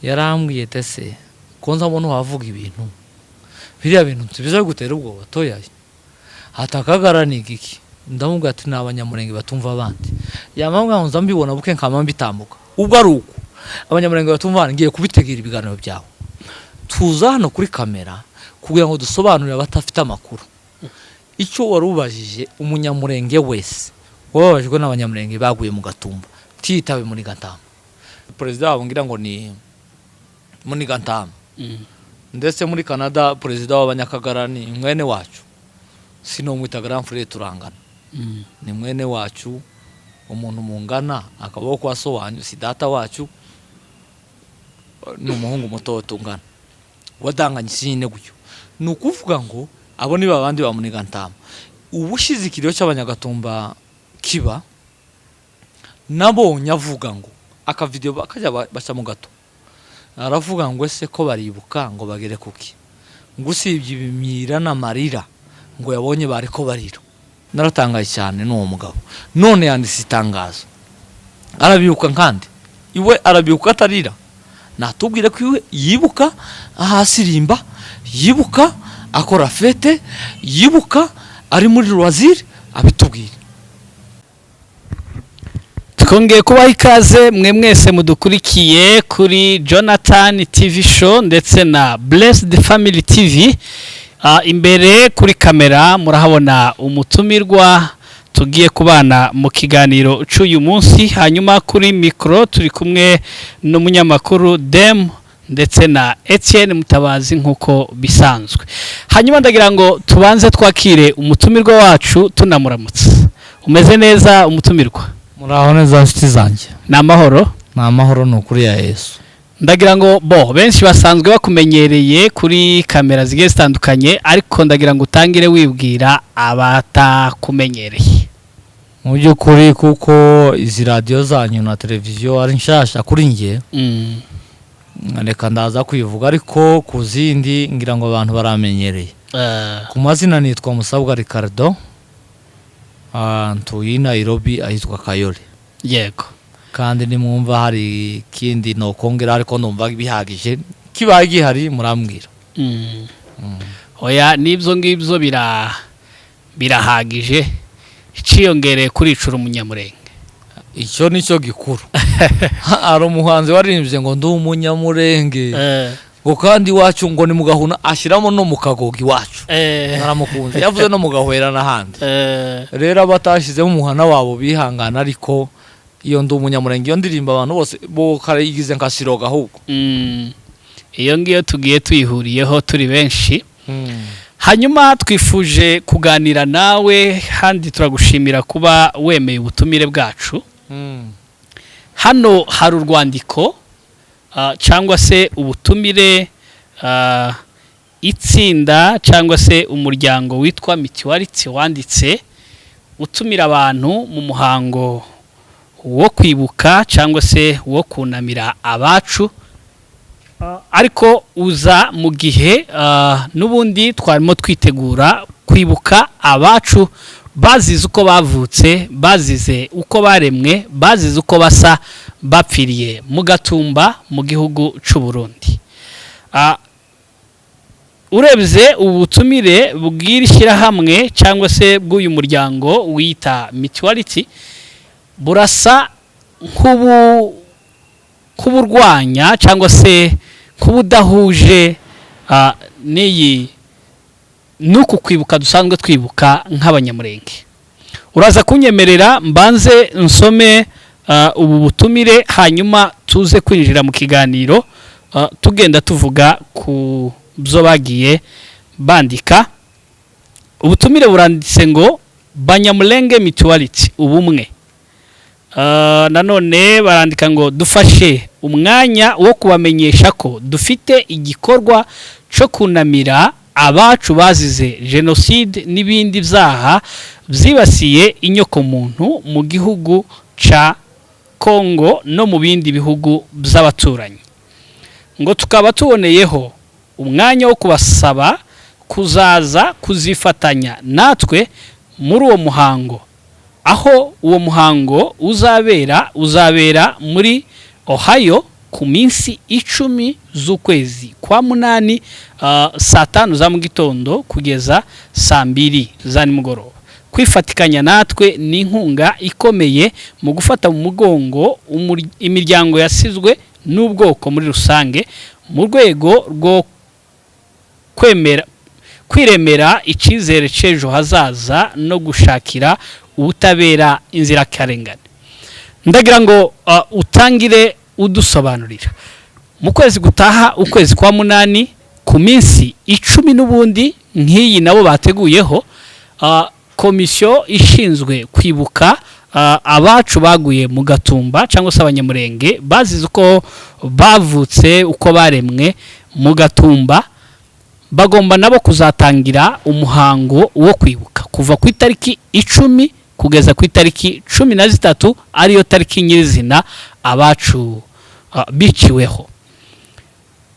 yarambwiye tese konza mbona wavuga ibintu biriya bintu biza gutera ubwoba toya hatakagara nigiki ndamubwira ati n'abanyamurenge batumva abandi yamambwa ngo mbibona buke nkama mbitambuka ubwo ari uko abanyamurenge batumva ngiye kubitegera ibiganiro byawe tuza hano kuri kamera kugira ngo dusobanurire abatafite amakuru icyo warubajije umunyamurenge wese wababajwe n'abanyamurenge baguye mu Gatumba titawe muri Gatamba perezida wabo ngira ngo ni muri Gatamba ndetse muri Canada perezida w'abanyakagara ni mwene wacu sino mwita Grand Frère turangana ni mwene wacu umuntu mungana akabaho kwa so wanyu si data wacu n'umuhungu muto tungana wadanganye sine gutyo nukuvuga ngo abo ni babandi ba muri Gatamba ubushizikiriyo cy'abanyagatumba kiba nabonye avuga ngo aka video bakajya baca mu gato aravuga ngo ese ko baribuka ngo bagere kuki ngo usibye ibimira n'amarira ngo yabonye bari ko barira naratangaye cyane n'uwo mugabo none yanditse itangazo arabibuka kandi iwe arabibuka atarira natubwire ko iwe yibuka ahasirimba yibuka akora fete yibuka ari muri loisir abitubwire. Twongeye kubaha ikaze mwe mwese mudukurikiye kuri Jonathan TV show ndetse na Blessed Family TV. Imbere kuri kamera murahabona umutumirwa tugiye kubana mu kiganiro cy'uyu munsi, hanyuma kuri micro turi kumwe n'umunyamakuru Dem ndetse na Etienne Mutabazi nkuko bisanzwe. Hanyuma ndagira ngo tubanze twakire umutumirwa wacu tunamuramutse. Umeze neza umutumirwa? Muraho neza nshuti zanjye. Namahoro n'ukuri ya Yesu. Ndagira ngo benshi basanzwe bakumenyereye kuri kamera zigiye zitandukanye, ariko ndagira ngo utangire wibwira abatakumenyereye. Mu by'ukuri kuko izi radio zanyu na televiziyo ari nshasha kuri nge, reka ndaza kwivuga, ariko ku zindi ngira ngo abantu baramenyereye. Ku mazina nitwa Musabwa Ricardo, ntuye Nairobi ahitwa Kayole. Yego. Kandi nimwumva hari kindi no kongera ariko numva bihagije kibaye gihari murambwira. Oya nibyo ngibyo birahagije, iciyongere kuri icura umunyamurenge. Icyo nicyo gikuru. Ari umuhanzi waririmbye ngo ndi umunyamurenge. Ngo kandi wacu ngo ni mugahuna ashiramo no mukagogi wacu. Naramukunze. Yavuze no mugahwera n'ahandi. Rero abatashizemo umuhana wabo bihangana, ariko iyo ndi umunyamurenge iyo ndirimba abantu bose bo karayigize nka siroga ahubwo. Iyo ngiyo tugiye tuyihuriyeho turi benshi. Hanyuma twifuje kuganira nawe, handi turagushimira kuba wemeye ubutumire bwacu. Hano hari urwandiko cyangwa se ubutumire itsinda cyangwa se umuryango witwa Mutuality wanditse utumira abantu mu muhango wo kwibuka cyangwa se wo kunamira abacu, ariko uza mu gihe n'ubundi twarimo twitegura kwibuka abacu bazize uko bavutse, bazize uko baremwe, bazize uko basa, bapfiriye mu Gatumba mu gihugu cy'u Burundi. Urebye ubutumire bw'irishira hamwe cyangwa se bw'uyu muryango wita Mutuality burasa kuburwanya cyangwa se kubudahuje n'iyi nuko kwibuka dusanzwe twibuka nk'abanyamurenge. Uraza kunyemerera mbanze nsome ubu butumire, hanyuma tuze kwinjira mu kiganiro tugenda tuvuga ku byo bagiye bandika. Ubutumire buranditse ngo Banyamulenge Mutuality ubumwe. Nanone barandika ngo dufashe umwanya wo kubamenyesha ko dufite igikorwa cyo kunamira abacu bazize genocide n'ibindi byaha byibasiye inyoko muntu mu gihugu ca Kongo no mu bindi bihugu by'abaturanyi. Ngo tukaba tuboneyeho umwanya wo kubasaba kuzaza kuzifatanya natwe muri uwo muhango, aho uwo muhango uzabera muri Ohio ku minsi 10 z'ukwezi kwa munani, saa 5 za mu gitondo kugeza saa 2 za nimugoroba. Kwifatikanya natwe ni inkunga ikomeye mu gufata mu mugongo imiryango yasizwe n'ubwoko muri rusange, mu rwego rwo kwiremera icyizere cy'ejo hazaza no gushakira ubutabera inzirakarengane. Ndagira ngo utangire udusobanurira mu kwezi gutaha, ukwezi kwa munani, ku minsi 10 n'ubundi nk'iyi nabo bateguyeho, komisiyo ishinzwe kwibuka abacu baguye mu Gatumba cyangwa se abanyamurenge bazize uko bavutse, uko baremwe mu Gatumba, bagomba nabo kuzatangira umuhango wo kwibuka kuva ku itariki 10 kugeza ku itariki 13, ariyo tariki nyirizina abacu biciweho.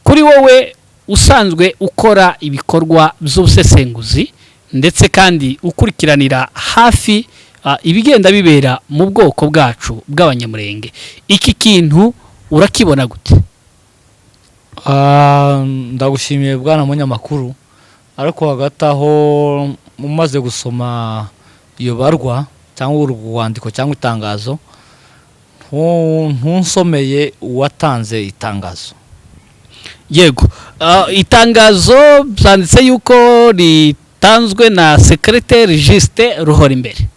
Kuri wowe usanzwe ukora ibikorwa by'ubusesenguzi ndetse kandi ukurikiranira hafi ibigenda bibera mu bwoko bwacu bw'abanyamurenge, iki kintu urakibona gute? Ndagushimiye bwana munyamakuru, ariko hagati aho mumaze gusoma iyo barwa cyangwa urwandiko cyangwa itangazo, ntunsomeye uwatanze itangazo. Yego, itangazo byanditse yuko ritanzwe na Secretary Justin Ruhorimbere.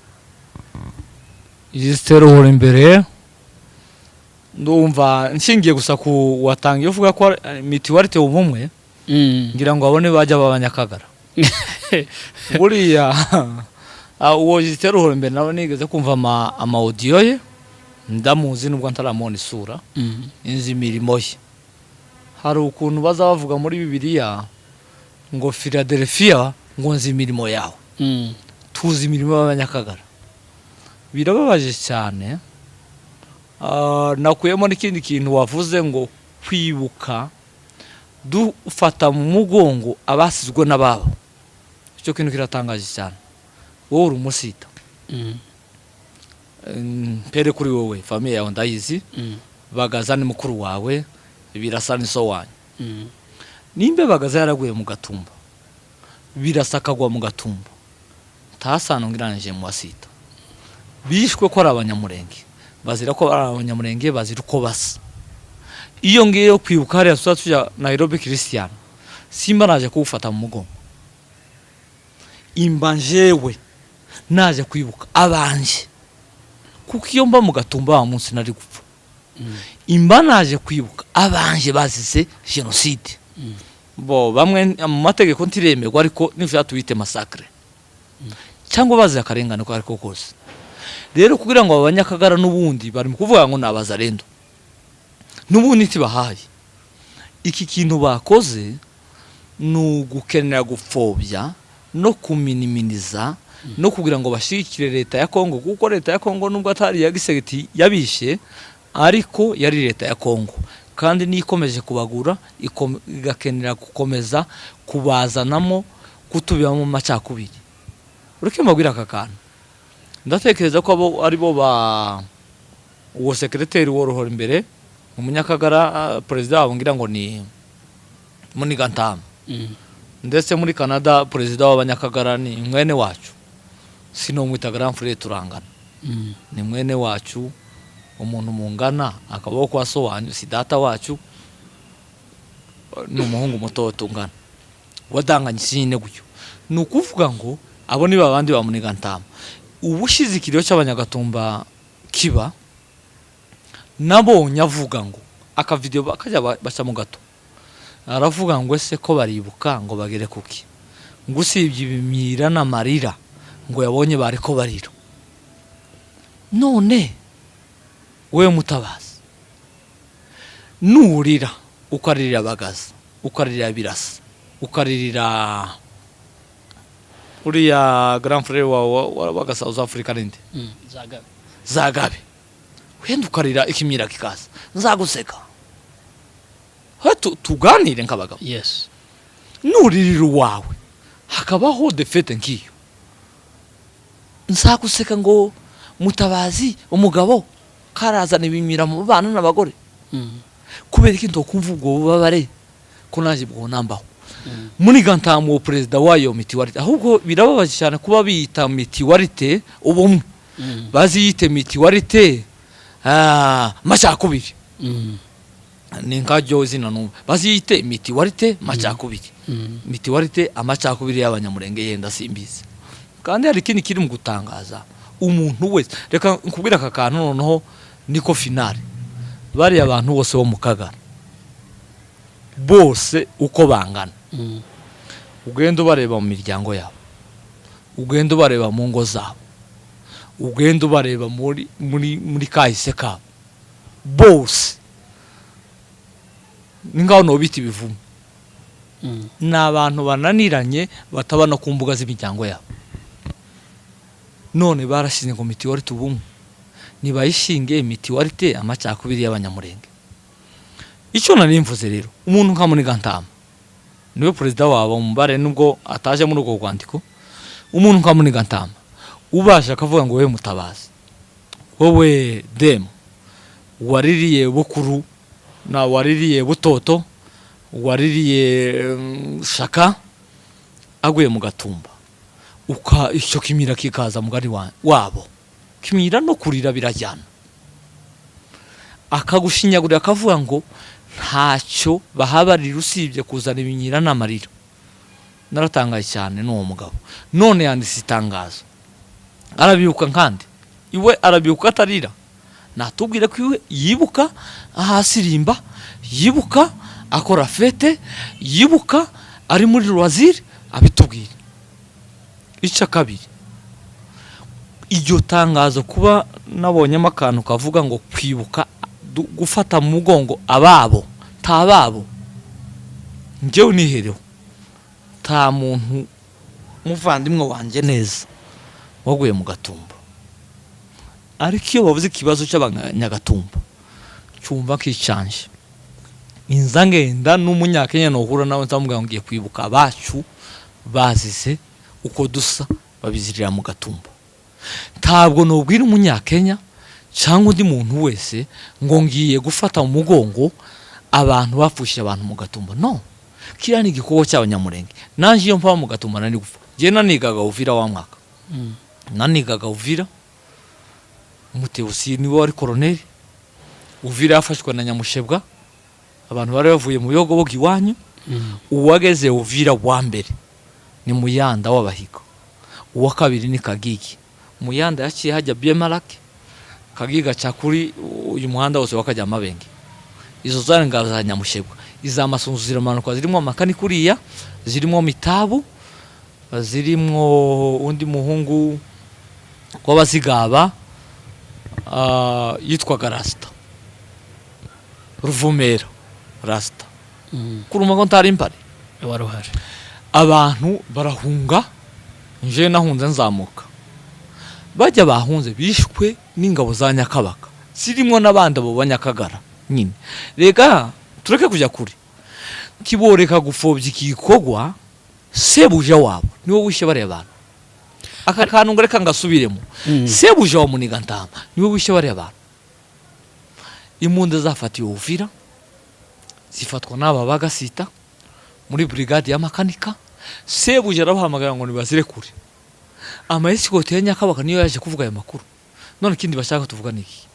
Justin Ruhorimbere, ndumva nshingiye gusa ku watangiye uvuga ko mituwalite ubumwe, ngira ngo abone bajya babanyakagara. Buriya uwo Justin Ruhorimbere nawe nigeze kumva ama audio ye, ndamuzi nubwo ntaramubona isura, inzi imirimo ye. Hari ukuntu baza bavuga muri Bibiliya ngo Philadelphia ngo nzi imirimo yawe, tuzi imirimo y'abanyakagara. Birababaje cyane. Nakuyemo n'ikindi kintu wavuze ngo kwibuka dufata mu mugongo abasizwe n'ababo. Icyo kintu kiratangaje cyane. Wowe uri umusita, mpere kuri wowe famille yawe ndayizi, Bagaza ni mukuru wawe, birasa n'iso wanyu. Nimbe Bagaza yaraguye mu Gatumba, birasakagwa mu Gatumba, ntasano ngiranje mu wasita, bishwe ko ari abanyamurenge, bazira ko ari abanyamurenge, bazira uko basa. Iyo ngiyo kwibuka hariya tuja Nairobi Christian, simba naje kuwufata mu mugongo, imbanjewe naje kwibuka abanje, kuko iyo mba mu Gatumba wa munsi nari gupfa. Imba naje kwibuka abanje bazize genocide. Bo bamwe mu mategeko ntiremerwa, ariko nivyo tubite massacre cyangwa bazize akarengane ko ariko kose. Rero kugira ngo abanyakagara n'ubundi bari mu kuvuga ngo nabazarendo n'ubundi tibahaye, iki kintu bakoze nugukenera gupfobya no kuminiminiza no kugira ngo bashikire leta ya Kongo, kuko leta ya Kongo nubwo atari ya gisegeti yabishe, ariko yari leta ya Kongo, kandi nikomeje kubagura igakenera gukomeza kubazanamo kutubibamo macakubiri. Ureke mbabwira aka kantu, ndatekereza ko abo ari bo ba uwo secretary Ruhorimbere umunyakagara, president wabo ngira ngo ni Muniga Ntama, ndetse muri Canada president w'abanyakagara ni mwene wacu, sino mwita Grand Frère turangana, ni mwene wacu, umuntu mungana, akaboko kwa so wanyu si data wacu, n'umuhungu muto tungana, wadanganye sine gutyo. Nukuvuga ngo abo ni babandi ba Muniga Ntama. Ubushizikiro cy'abanyagatumba kiba nabo nyavuga ngo aka video bakajya baca mu gato, aravuga ngo ese ko baribuka ngo bagere kuki, ngo usibye ibimira n'amarira ngo yabonye bari ko barira. None we Mutabazi nurira ukaririra Bagaza, ukaririra Birasa, ukaririra uriya Grand Frère wa South Africa ninde, Zagabe, wenda ukarira ikimira kikaza, nzaguseka. Tuganire nk'abagabo. Yes. Nuririra wawe hakabaho defete nkiyo, nzaguseka ngo Mutabazi umugabo karazana ibimira mu bana n'abagore. kubera iki ntokumva ubwo bubabare ko naje bwo nambaho muri gantamu president wayo mitiwarite ahubwo birababaje cyane kuba biyita mitiwarite ubumwe baziyite mitiwarite macakubiri ni nkajo zina no baziyite mitiwarite macakubiri mitiwarite amacakubiri y'abanyamurenge yenda simbize kandi hari ikindi kiri mu gutangaza umuntu wese reka nkubwira aka kantu noneho niko finale bari abantu bose bo mu Kagara bose uko bangana ugenda bareba mu miryango yabo ugenda bareba mu ngo zabo ugenda bareba muri kahise kabo bose ningaho no biti bivumu n'abantu bananiranye batabana ku mbuga z'imiryango yabo none barashinze ngo mitiwarite ubumwe nibayishinge mitiwarite amacakubiri y'abanyamurenge icyo narimvuze rero umuntu nka Munigantama niwe president wabo mubare nubwo ataje muri uko rwandiko umuntu nka Munigantama ubasha akavuga ngo we Mutabazi wowe dem waririye bukuru na waririye butoto waririye shaka aguye mu Gatumba icyo kimira kikaza mugari wabo kimira no kurira birajyana akagushinyagurira akavuga ngo ntacyo bahabarira usibye kuzana ibinyira n'amarira naratangaye cyane n'uwo mugabo none yanditse itangazo arabibuka nkandi iwe arabibuka atarira natubwire ko iwe yibuka ahasirimba yibuka akora fete yibuka ari muri Rwaziri abitubwire icya kabiri iryo tangazo kuba nabonyemo akantu kavuga ngo kwibuka gufata mu mugongo ababo tababo njyewe nihereho ta muntu muvandimwe wanje neza waguye mu Gatumba ariko iyo bavuze ikibazo cy'abanyagatumba cyumva kicanje inza ngenda n'umunyakenya nohura nawe nzamubwira ngo ngiye kwibuka abacu bazize uko dusa babizirira mu Gatumba ntabwo nobwira umunyakenya cyangwa undi muntu wese ngo ngiye gufata mu mugongo abantu bapfushije abantu mu Gatumba no kira ni igikorwa cy'abanyamurenge nanje iyo mpa mu Gatumba nani gufa je nanigaga Uvira wa mwaka nanigaga Uvira Muteusi niwe wari colonel Uvira yafashwe na Nyamushebwa abantu bari bavuye mu Biyogobogo iwanyu uwageze Uvira wa mbere ni Muyanda w'abahigo uwa kabiri ni Kagigi Muyanda yaciye hajya Biemarake Kagiga cyakuri uyu muhanda wose wakajya Mabenge izo zari ngabo za Nyamushebwa izamasunzu ziramanuka zirimo amakani kuriya zirimo Mitabu zirimo undi muhungu kw'abazigaba yitwaga Rasta Ruvumera Rasta kuruma ko ntari impare waruhare abantu barahunga nje nahunze nzamuka bajya bahunze bishwe n'ingabo za Nyakabaka zirimo nabandi abo banyakagara nyine rega tureke kujya kuri kiboreka gufobya ikikogwa sebuja wabo niwo wishe bare abantu aka kantu ngoreka ngasubiremo sebuja wa Munigantama niwo wishe bare abantu imunde zafatiye Uvira zifatwa n'aba bagasita muri brigade ya makanika sebuja arabahamagara ngo nibazire kure amayisikoti ya Nyakabaka niyo yaje kuvuga aya makuru none kindi bashaka tuvuga niki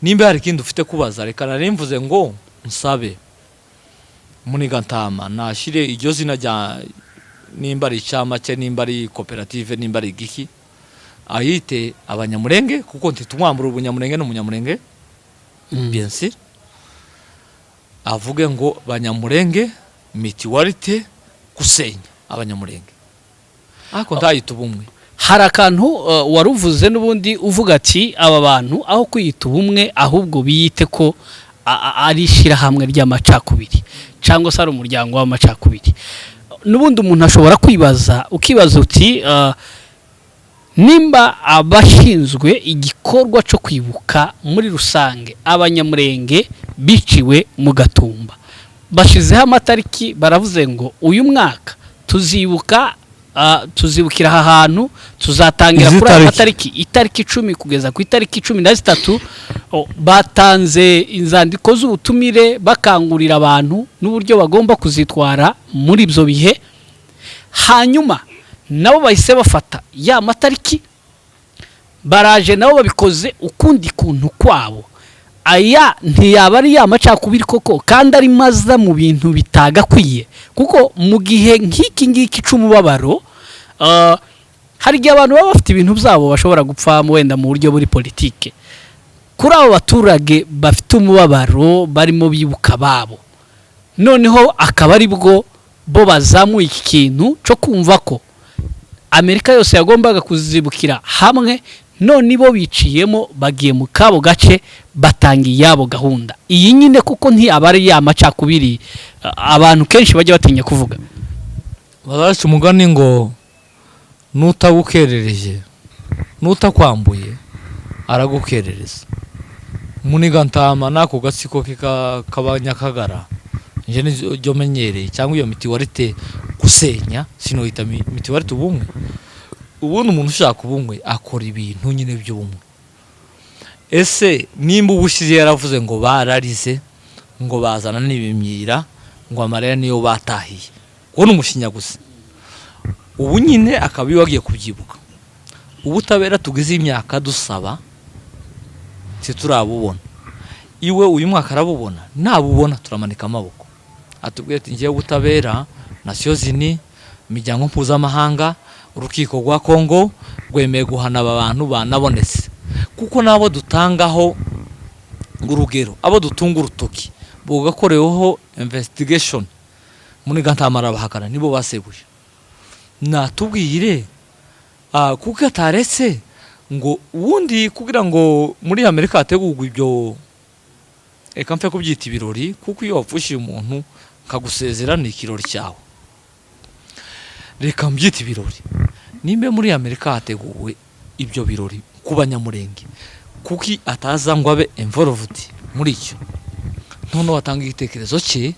nimba hari kindi ufite kubaza reka narimvuze ngo nsabe Munigantama nashire iryo zina rya nimba ari chama cye nimba ari cooperative nimba ari giki ayite abanyamurenge kuko ntitumwambura ubunyamurenge n'umunyamurenge bien sûr avuge ngo banyamurenge mitiwarite kusenya abanyamurenge ako ndayita ubumwe hari akantu waruvuze n'ubundi uvuga ati aba bantu aho kwiyita ubumwe ahubwo biyite ko ari shirahamwe ry'amacakubiri cyangwa se ari umuryango w'amacakubiri n'ubundi umuntu ashobora kwibaza ukibaza uti nimba abashinzwe igikorwa cyo kwibuka muri rusange abanyamurenge biciwe mu Gatumba bashizeho amatariki baravuze ngo uyu mwaka tuzibuka tuzibukira aha hantu tuzatangira kuri aya matariki itariki 10 kugeza ku itariki 13 batanze inzandiko z'ubutumire bakangurira abantu n'uburyo bagomba kuzitwara muri ibyo bihe hanyuma nabo bahise bafata ya matariki baraje nabo babikoze ukundi kuntu kwabo aya ntiyaba ari ya macakubiri koko kandi ari maza mu bintu bitagakwiye kuko mu gihe nk'iki cy'umubabaro hari igihe abantu baba bafite ibintu byabo bashobora gupfa wenda mu buryo buri politike kuri abo baturage bafite umubabaro barimo bibuka babo noneho akaba ari bwo bo bazamuye iki kintu cyo kumva ko Amerika yose yagombaga kuzibukira hamwe none bo biciyemo bagiye mu kabo gace batangiye yabo gahunda iyi nyine kuko ntiyabari ya macakubiri abantu kenshi bajya batinya kuvuga baracu umugani ngo nutagukerereje nutakwambuye aragukerereza muniga ntama nako gatsiko kabanyakagara nje njo menyereye cyangwa iyo mitiwarite gusenya sino yita mitiwarite ubumwe ubundi umuntu ushaka ubumwe akora ibintu nyine by'ubumwe ese nimba ubushize yaravuze ngo bararize ngo bazana n'ibimyira ngo amarera niyo batahiye ubona umushinya gusa ubu nyine akabi wagiye kubyibuka ubutabera tugize imyaka dusaba se turabubona iwe uyu mwaka arabubona nabubona turamanika amaboko atubwiye ati ngiye ubutabera nasiyozini imiryango mpuzamahanga urukiko rwa Kongo rwemeye guhana abantu banabonetse kuko nabo dutangaho urugero abo dutunga urutoki bugakoreweho investigation muri gantamara bahakana nibo basebuje natubwire kuko ataretse ngo ubundi kugira ngo muri Amerika hategurwa ibyo eka mfe kubyita ibirori kuko iyo wapfushije umuntu kagusezera ni ikirori cyawe reka mbyita ibirori nimbe muri Amerika hateguwe ibyo birori kubanyamurenge kuki ataza ngo abe involved muri cyo none watanga igitekerezo cye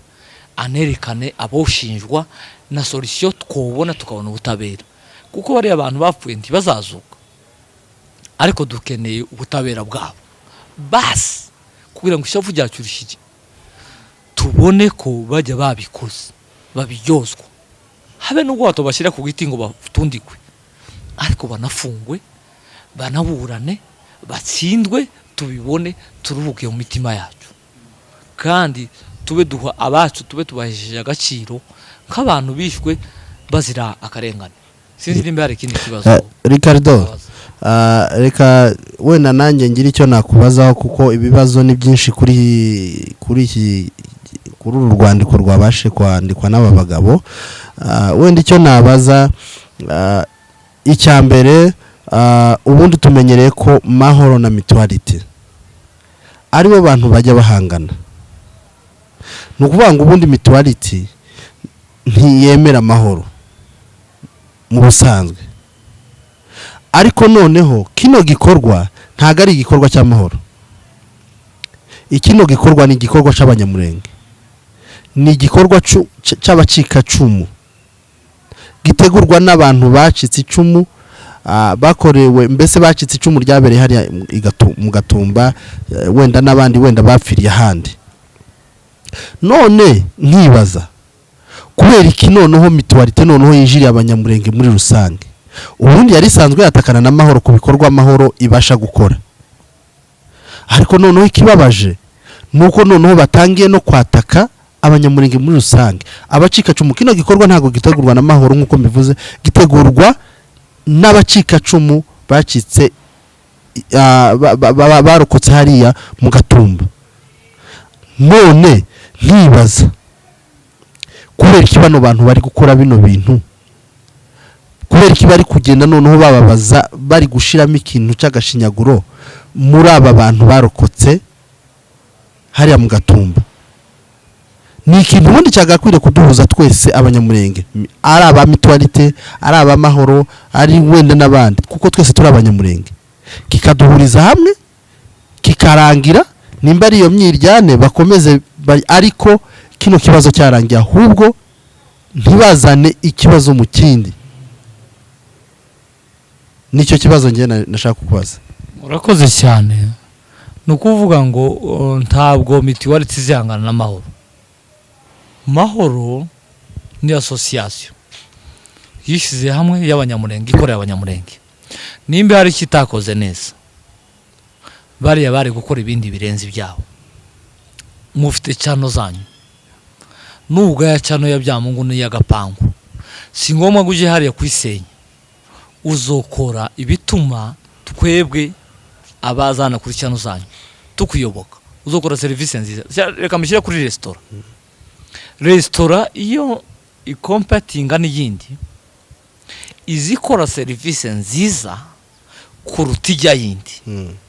anerekane aboshinjwa na solution twobona tukabona ubutabera kuko bari abantu bapfuye ntibazazuka ariko dukeneye ubutabera bwabo basi kugira ngo ishavu ryacyurishije tubone ko bajya babikoze babiryozwa habe nubwo batobashira ku giti ngo batundikwe ariko banafungwe banaburane batsindwe tubibone turubuke mu mitima yacu kandi tube duha abacu tube tubahesheje agaciro nk'abantu bishwe bazira akarengane sinzi nimba hari ikindi kibazo Ricardo reka wenda nanjye ngira icyo nakubazaho kuko ibibazo ni byinshi kuri uru rwandiko rwabashe kwandikwa n'aba bagabo wenda icyo nabaza icya mbere ubundi tumenyereye ko mahoro na mutuality aribo bantu bajya bahangana no kuvuga ngo ubundi mutuality ntiyemera amahoro mu busanzwe ariko noneho kino gikorwa ntago ari igikorwa cy'amahoro ikino gikorwa ni igikorwa c'abanyamurenge ni igikorwa c'abacika cumu gitegurwa n'abantu bacitse icumu bakorewe mbese bacitse icumu ryabereye hari mu Gatumba wenda nabandi wenda bapfiriye handi none nkibaza kubera iki noneho mutuality noneho yinjiriye abanyamurenge muri rusange ubundi yari sanzwe yatakana n'amahoro ku bikorwa amahoro ibasha gukora ariko noneho ikibabaje nuko noneho batangiye no kwataka abanyamurenge muri rusange abacika cumu kino gikorwa ntago gitegurwa n'amahoro nkuko mbivuze gitegurwa n'abacika cumu bacitse barokotse hariya mu Gatumba none ntibaza kubera iki bano bantu bari gukora bino bintu kubera iki bari kugenda noneho bababaza bari gushiramo ikintu cy'agashinyaguro muri aba bantu barokotse hariya mu Gatumba ni ikintu ubundi cyagakwiriye kuduhuza twese abanyamurenge ari aba mutuality ari aba mahoro ari wenda n'abandi kuko twese turi abanyamurenge kikaduhuriza hamwe kikarangira nimba ari iyo myiryane bakomeze ariko kino kibazo cyarangiye ahubwo ntibazane ikibazo mu kindi nicyo kibazo ngiye nashaka kukubaza. urakoze cyane. ni ukuvuga ngo ntabwo mituweli tizihangana n'amahoro. mahoro ni association yishyize hamwe y'abanyamurenge, ikorera abanyamurenge. nimba hari ikitakoze neza, bariya bari gukora ibindi birenze ibyabo. mufite cyano zanyu, nubwo ya cyano ya byamungu n'iy'agapangu, si ngombwa ngo uje hariya kwisenya. uzokora ibituma twebwe abazana kuri cyano zanyu tukuyoboka. uzokora serivisi nziza. reka mbishyire kuri resitora. resitora iyo ikompatinga n'iyindi izikora serivisi nziza kuruta ijya yindi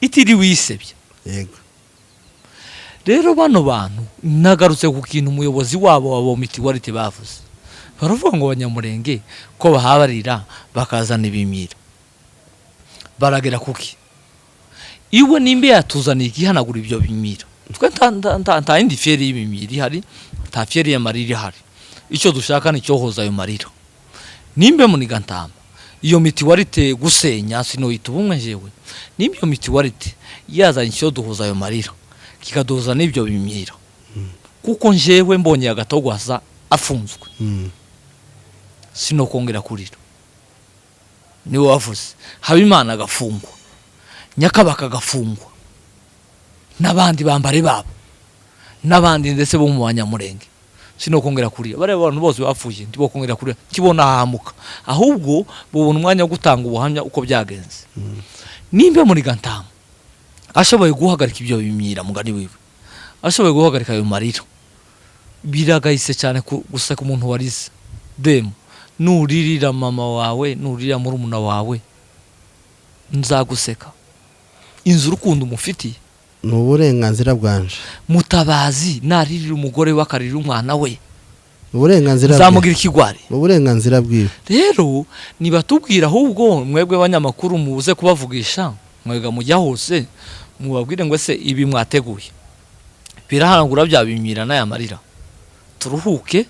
itiriwe yisebye. Yego. rero bano bantu nagarutse ku kintu umuyobozi wabo wa mituweli bavuze. baravuga ngo abanyamurenge ko bahabarira bakazana ibimira. baragera kuki? iwe nimba yatuzaniye igihanagura ibyo bimira. twe nta yindi feri y'ibimira ihari, nta feri y'amarira ihari. icyo dushaka ni cyohoza ayo marira. nimba muniga ntama iyo mituweli gusenya sinoyita ubumwe jewe. nimba iyo mituweli yazanye icyo duhuza ayo marira kikaduhuza n'ibyo bimira. kuko njewe mbonye agatogwasa afunzwe sinokongera kurira. niwe wavuze. Habimana agafungwa, Nyakabaka agafungwa, n'abandi bambare babo, n'abandi ndetse bo mu banyamurenge. sinokongera kurira. bariya abantu bose bapfuye ntibokongera kurira, kibona hahamuka. ahubwo bubona umwanya wo gutanga ubuhamya uko byagenze. nimba muri Gantama ashoboye guhagarika ibyo bimira, mugani wiwe ashoboye guhagarika ayo marira, biragayise cyane gusa ku muntu warize. demo nuririra mama wawe, nuririra murumuna wawe, nzaguseka. inzu urukundo umufitiye ni uburenganzira bwanje. Mutabazi naririra umugore we akarira umwana we, uburenganzira zamugira ikigwari. uburenganzira bwiwe. rero nibatubwira ahubwo mwebwe abanyamakuru mubuze kubavugisha, mwega mujya hose mubabwire ngo ese ibi mwateguye birahanagura bya bimira n'aya marira, turuhuke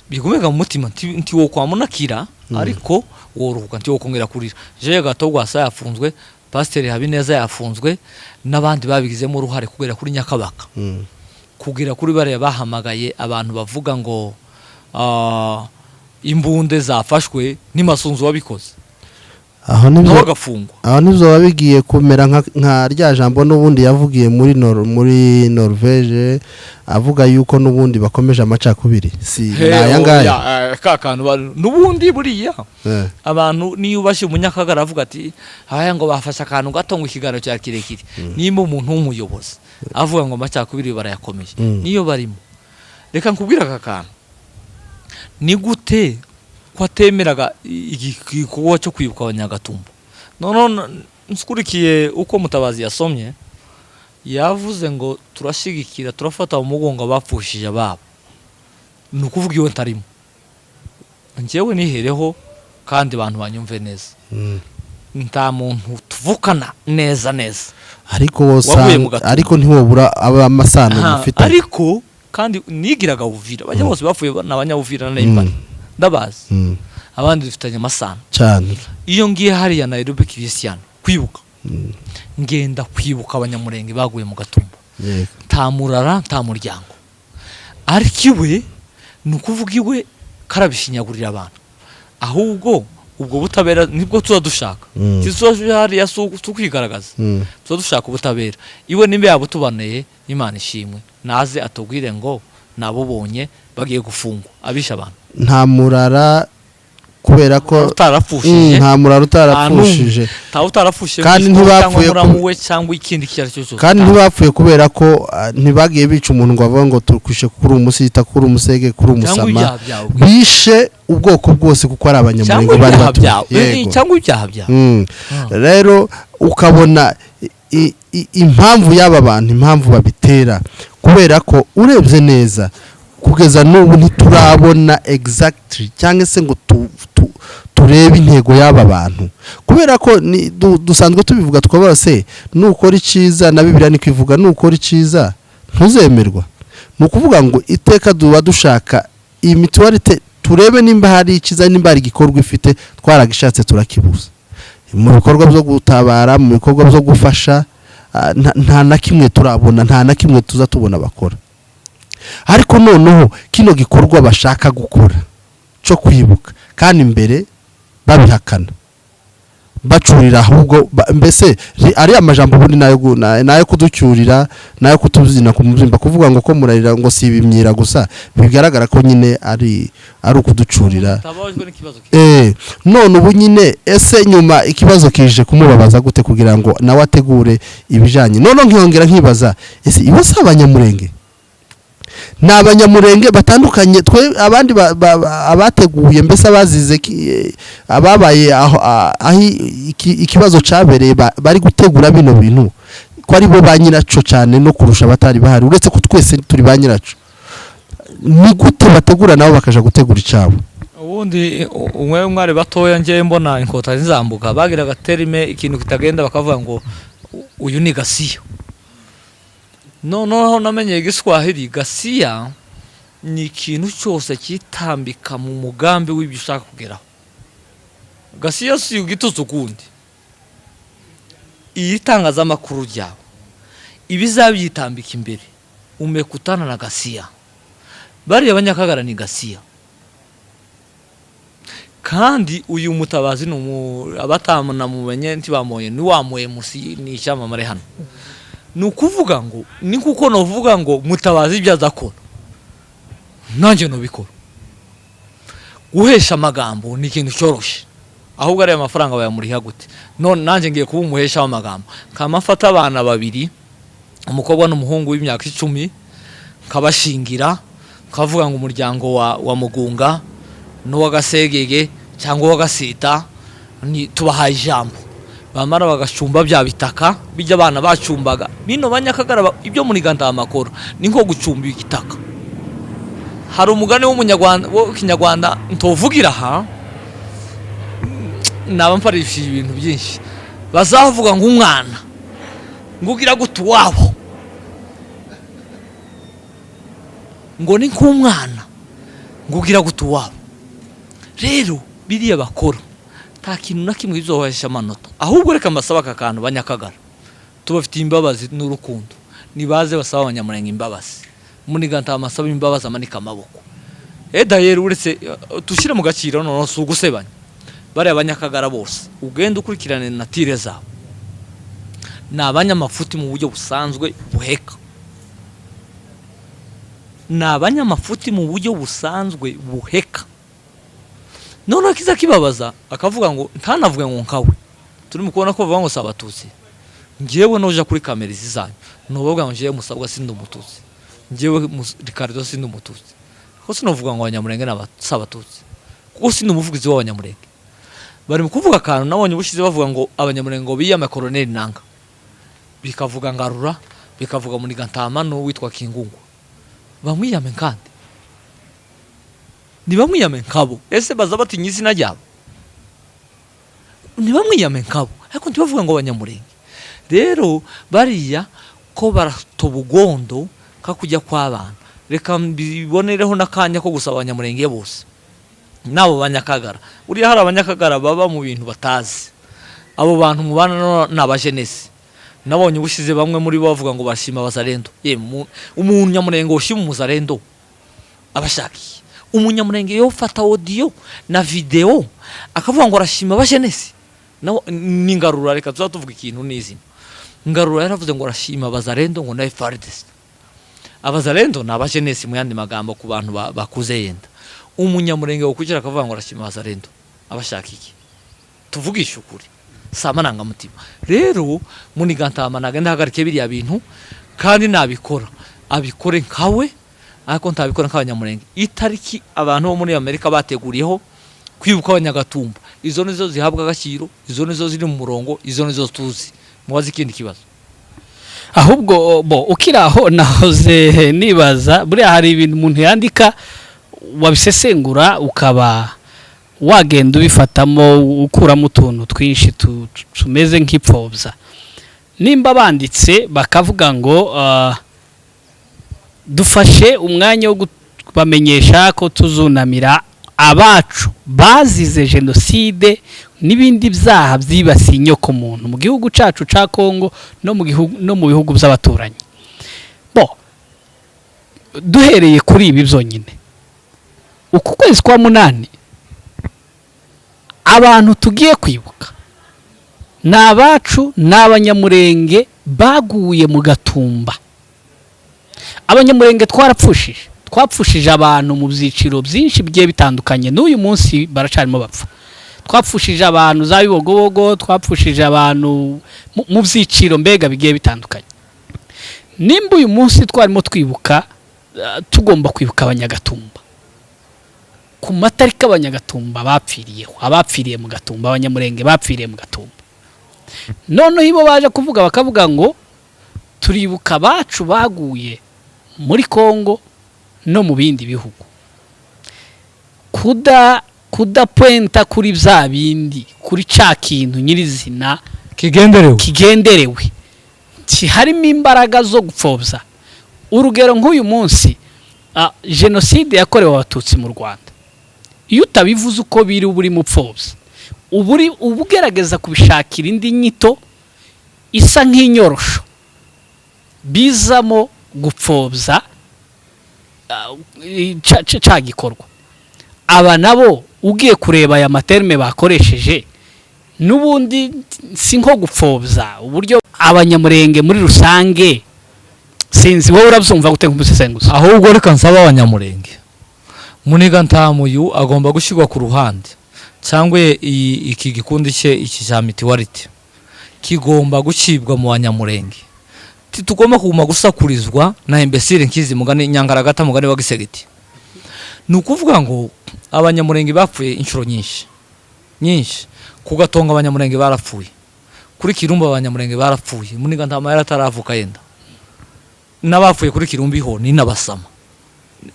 bigumega mu mutima. nti wo kwamunakira ariko woruhuka, nti wo kongera kurira. je Gatogwasa yafunzwe, Pasiteri Habineza yafunzwe, n'abandi babigizemo uruhare kugera kuri Nyakabaka. kugera kuri bariya bahamagaye abantu bavuga ngo imbunde zafashwe n'imasunzu wabikoze. aho nibyo agafungwa. aho nibyo babigiye kumera nka rya jambo n'ubundi yavugiye muri Norvege avuga yuko n'ubundi bakomeje amacakubiri. si naya ngaya ka kantu n'ubundi buriya abantu niyo ubashye umunyakagara avuga ati haya ngo bafasha akantu gato ngo ikiganiro cya kirekire. nimba umuntu w'umuyobozi avuga ngo amacakubiri barayakomeje niyo barimo. reka nkubwira aka kantu, ni gute ko atemeraga igikorwa cyo kwibuka Abanyagatumba. none nsukurikiye uko Mutabazi yasomye, yavuze ngo turashigikira, turafata umugongo abapfushije ababo. ni ukuvuga iwe ntarimo. njyewe nihereho kandi abantu banyumve neza. nta muntu tuvukana neza ariko ntiwobura amasano mufite. ariko kandi nigiraga Uvira, bajya bose bapfuye n'abanyabuvira n'imbani ndabazi. abandi dufitanye amasano cyane. iyo ngiye hariya Nairobi Christian kwibuka, ngenda kwibuka abanyamurenge baguye mu Gatumba. nta murara, nta muryango. ariko iwe ni ukuvuga iwe karabishinyagurira abantu. ahubwo ubwo butabera nibwo tuza dushaka. tizoje hariya tukwigaragaza, tuza dushaka ubutabera. iwe nimbe yabutubaneye, Imana ishimwe, naze atubwire ngo nabubonye bagiye gufungwa abisha abantu. nta murara kubera ko nta murara utarapfushije, kandi ntibapfuye muramuwe cyangwa ikindi cyari cyo cyose. kandi ntibapfuye kubera ko ntibagiye bica umuntu ngo bavuga ngo tukwishe kuri umusita, kuri umusege, kuri umusama. bishe ubwoko bwose kuko ari abanyamurenge bari batuye. cyangwa ibyaha byabo. rero ukabona impamvu y'aba bantu, impamvu babitera, kubera ko urebye neza kugeza n'ubu ntiturabona exactly cyangwa se ngo turebe intego y'aba bantu. kubera ko dusanzwe tubivuga twaba se nukora iciza, na Bibiliya ni kwivuga nukora iciza ntuzemerwa. ni ukuvuga ngo iteka duba dushaka iyi mituweli turebe nimba hari iciza, nimba hari igikorwa ifite, twaragishatse turakibuza. mu bikorwa byo gutabara, mu bikorwa byo gufasha, nta na kimwe turabona, nta na kimwe tuza tubona bakora. Ariko noneho kino gikorwa bashaka gukora cyo kwibuka kandi imbere babihakana, bacurira ahubwo mbese ari amajambo bundi nayo kuducyurira, nayo kutuzina ku muzimba, kuvuga ngo ko murarira ngo si ibimyira gusa, bigaragara ko nyine ari ukuducurira. None ubu nyine ese nyuma ikibazo kije kumubabaza gute kugira ngo nawe ategure ibijanye. None nkiyongera nkibaza, ese ibo si Abanyamurenge? Ni Abanyamurenge batandukanye twe abandi abateguye, mbese abazize ababaye aho ikibazo cabereye bari gutegura bino bintu, ko ari bo banyiraco cyane no kurusha abatari bahari, uretse ko twese turi banyiraco. Ni gute bategura nabo bakaja gutegura icabo? Ubundi umwe mwari batoya ngiye mbona inkota zizambuka bagira gaterime ikintu kitagenda bakavuga ngo uyu ni Gasiya. Noneho namenye Igiswahili, Gasiya ni ikintu cyose kitambika mu mugambi w'ibyo ushaka kugeraho. Gasiya si ugituza ukundi. Itangazamakuru ryawe ibizabyitambika imbere umekutana na Gasiya. Bari Abanyakagara ni Gasiya. Kandi uyu Mutabazi abatamuna mumenye ntibamoye ni wamoye musi ni icyamamare hano. Nukuvuga ngo ni kuko novuga ngo Mutabazi ibyaza akora nanjye no bikora. Guhesha amagambo ni ikintu cyoroshe, ahubwo ari amafaranga bayamuriha gute. None nanjye ngiye kuba umuhesha w'amagambo, kamafata abana babiri, umukobwa n'umuhungu w'imyaka 10, kabashingira kavuga ngo umuryango wa Mugunga no wagasegege cyangwa wagasita ni tubahaye ijambo, bamara bagacumba bya bitaka bijya abana bacumbaga. Bino Banyakagara ibyo muri ganda amakoro ni nko gucumba igitaka. Hari umugani w'umunyarwanda wo Kinyarwanda ntovugira ha nabamfarishije ibintu byinshi, bazavuga ngo umwana ngugira gutu wabo ngo ni nk'umwana ngugira gutu wabo. Rero biriya bakora nta kintu na kimwe bizohesha amanota, ahubwo reka mbasaba akakantu Banyakagara tubafitiye imbabazi n'urukundo, nibaze basaba Abanyamurenge imbabazi. Muri ganta amasaba imbabazi amanika amaboko. Dayeri uretse tushire mu gaciro none so gusebanya bari Abanyakagara bose ugenda ukurikirane na tire zabo, na abanyamafuti mu buryo busanzwe buheka, na abanyamafuti mu buryo busanzwe buheka. None kiza kibabaza akavuga ngo ntanavuga ngo nkawe turi mu kubona ko bavuga ngo sabatutsi. Ngiyewe noja kuri kamera zizanyu nobavuga ngo ngiye musabwa sindi umututsi, ngiyewe Ricardo sindi umututsi, ko sinovuga ngo Abanyamurenge n'abasabatutsi, kuko sindi umuvugizi w'Abanyamurenge. Bari mu kuvuga kantu nabonye ubushize bavuga ngo Abanyamurenge ngo biyame Colonel Nanga, bikavuga Ngarura, bikavuga muri Gantama no witwa Kingungu. Bamwiyame kandi nibamwiyame nkabo, ese baza batinya izina ryabo? Nibamwiyame nkabo ariko ntibavuga ngo Abanyamurenge. Rero bariya ko baratobugondo kakujya kw'abana, reka bibonereho nakanya ko gusaba Abanyamurenge bose nabo Banyakagara. Uriya hari Abanyakagara baba mu bintu batazi, abo bantu mubana n'abajenesi. Nabonye ubushize bamwe muri bo bavuga ngo bashima Bazalendo. Umuntu Nyamurenge ushima Muzalendo abashaki, umunyamurenge yo fata audio na video akavuga ngo arashima abajenesi. Naho ni Ngarura, reka tuvuga ikintu n'izina. Ngarura yaravuze ngo arashima Bazalendo ngo na FARDC. Abazalendo n'abajenesi mu yandi magambo ku bantu bakuze yenda. Umunyamurenge ukujira akavuga ngo arashima Bazalendo abashaka iki? Tuvugisha ukuri samananga mutima. Rero muni Gantama nagenda hagarike biriya bintu kandi nabikora abikore nkawe, ariko ntabikora nk'Abanyamurenge. Itariki abantu bo muri Amerika bateguriyeho kwibuka Abanyagatumba, izo nizo zihabwa agaciro, izo nizo ziri mu murongo, izo nizo tuzi. Mubaze ikindi kibazo ahubwo ukiraho nahoze nibaza buriya hari ibintu umuntu yandika wabisesengura ukaba wagenda ubifatamo ukuramo utuntu twinshi tumeze nk'ipfobya. Nimba banditse bakavuga ngo dufashe umwanya wo kubamenyesha ko tuzunamira abacu bazize jenoside n'ibindi byaha byibasiye inyoko muntu mu gihugu cacu ca Kongo no mu bihugu by'abaturanyi. Duhereye kuri ibi byonyine, uku kwezi kwa munani abantu tugiye kwibuka ni abacu, ni abanyamurenge baguye mu Gatumba. Abanyamurenge twapfushije abantu mu byiciro byinshi bigiye bitandukanye, n'uyu munsi baracarimo bapfa. Twapfushije abantu za Bibogobogo, twapfushije abantu mu byiciro mbega bigiye bitandukanye. Nimba uyu munsi twarimo twibuka, tugomba kwibuka Abanyagatumba ku matariki Abanyagatumba bapfiriyeho, abapfiriye mu Gatumba, abanyamurenge bapfiriye mu Gatumba. Noneho ibo baje kuvuga bakavuga ngo turibuka abacu baguye muri Kongo no mu bindi bihugu. Kudapwenta kuri bya bindi, kuri ca kintu nyirizina kigenderewe harimo imbaraga zo gupfobya. Urugero nk'uyu munsi, jenoside yakorewe abatutsi mu Rwanda, iyo utabivuze uko biri uri mupfobya, ubugerageza kubishakira indi nyito isa nk'inyorosho bizamo gupfobya ca gikorwa. Aba nabo ugiye kureba aya materme bakoresheje, n'ubundi si nko gupfobya uburyo abanyamurenge muri rusange. Sinzi wowe urabyumva gute nk'umusesenguzi? Ahubwo reka nsaba abanyamurenge, Muniga Ntamuyu agomba gushyirwa ku ruhande, cyangwa iki gikundi cye iki cya mitiwariti kigomba gucibwa mu banyamurenge. Tugomba kuguma gusakurizwa na imbesire nkizi mugani Nyangaragata mugani wa Gisegeti. Ni ukuvuga ngo abanyamurenge bapfuye inshuro nyinshi. Ku Gatongo abanyamurenge barapfuye, kuri Kirumba abanyamurenge barapfuye, Muniga Ntamuyu yarataravuka yenda. N'abapfuye kuri Kirumbi ho ni nabasama,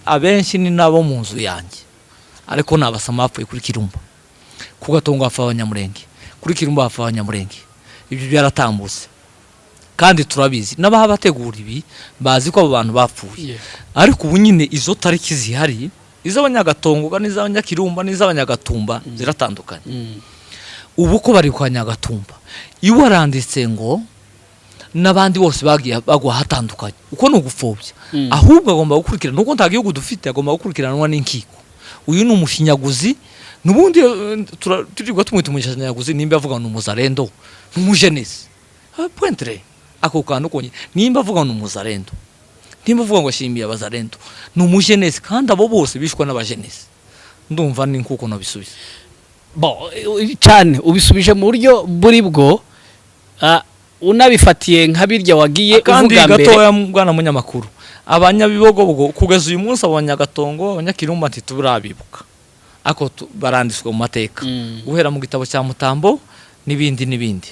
abenshi ni nabo mu nzu yanjye, ariko nabasama bapfuye kuri Kirumba. Ku Gatongo hapfa abanyamurenge, kuri Kirumba hapfa abanyamurenge. Ibyo byaratambutse kandi turabizi, n'abahabategura ibi bazi ko abo bantu bapfuye. Ariko ubu nyine izo tariki zihari, iz'Abanyagatongo n'iz'Abanyakirumba n'iz'Abanyagatumba ziratandukanye. Ubu ko bari kwa Nyagatumba, iyo waranditse ngo n'abandi bose bagiye bagwa hatandukanye, uko no gupfobya. Ahubwo agomba gukurikirana, nuko nta gihugu dufite, agomba gukurikiranwa n'inkiko. Uyu ni umushinyaguzi, nubundi turirwa tumwita umushinyaguzi nimba avuga ngo umuzarendo, n'umujenesi. Pointre ako kantu konye, nimba avuga ngo umuzarendo, nimba avuga ngo ashimiye abazarendo, n'umujenesi, kandi abo bose bishwa n'abajenesi. Ndumva ni nkuko nabisubiza. Cyane ubisubije mu buryo buri bwo, unabifatiye nka birya wagiye uvuga mbere. Kandi gatoya mwana munyamakuru, Abanyabibogobogo kugeza uyu munsi, Abanyagatongo, Abanyakirumba ntiturabibuka, ako baranditswe mu mateka guhera mu gitabo cya Mutambo n'ibindi.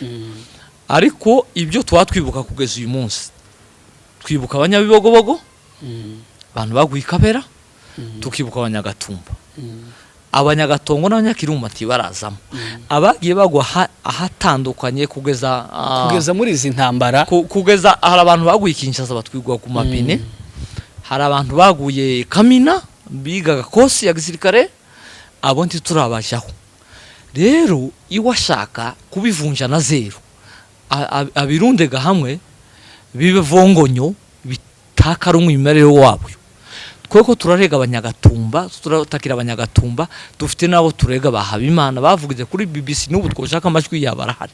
Ariko ibyo twatwibuka kugeza uyu munsi, twibuka Abanyabibogobogo, abantu baguye Kabera, tukibuka Abanyagatumba. Abanyagatongo n'Abanyakirumba barazamo, abagiye bagwa ahatandukanye kugeza muri izi ntambara, kugeza hari abantu baguye Kinshasa batwigwa ku mapine, hari abantu baguye Kamina bigaga kosi ya gisirikare, abo ntiturabajaho. Rero iwashaka kubivunja na zero, abirundega hamwe bibe vongonyo bitakarumwe imerero wabo. Kweko turarega Abanyagatumba, turatakira Abanyagatumba, dufite nabo turega Bahabimana bavugize kuri BBC, n'ubu twoshaka amajwi yabarahari.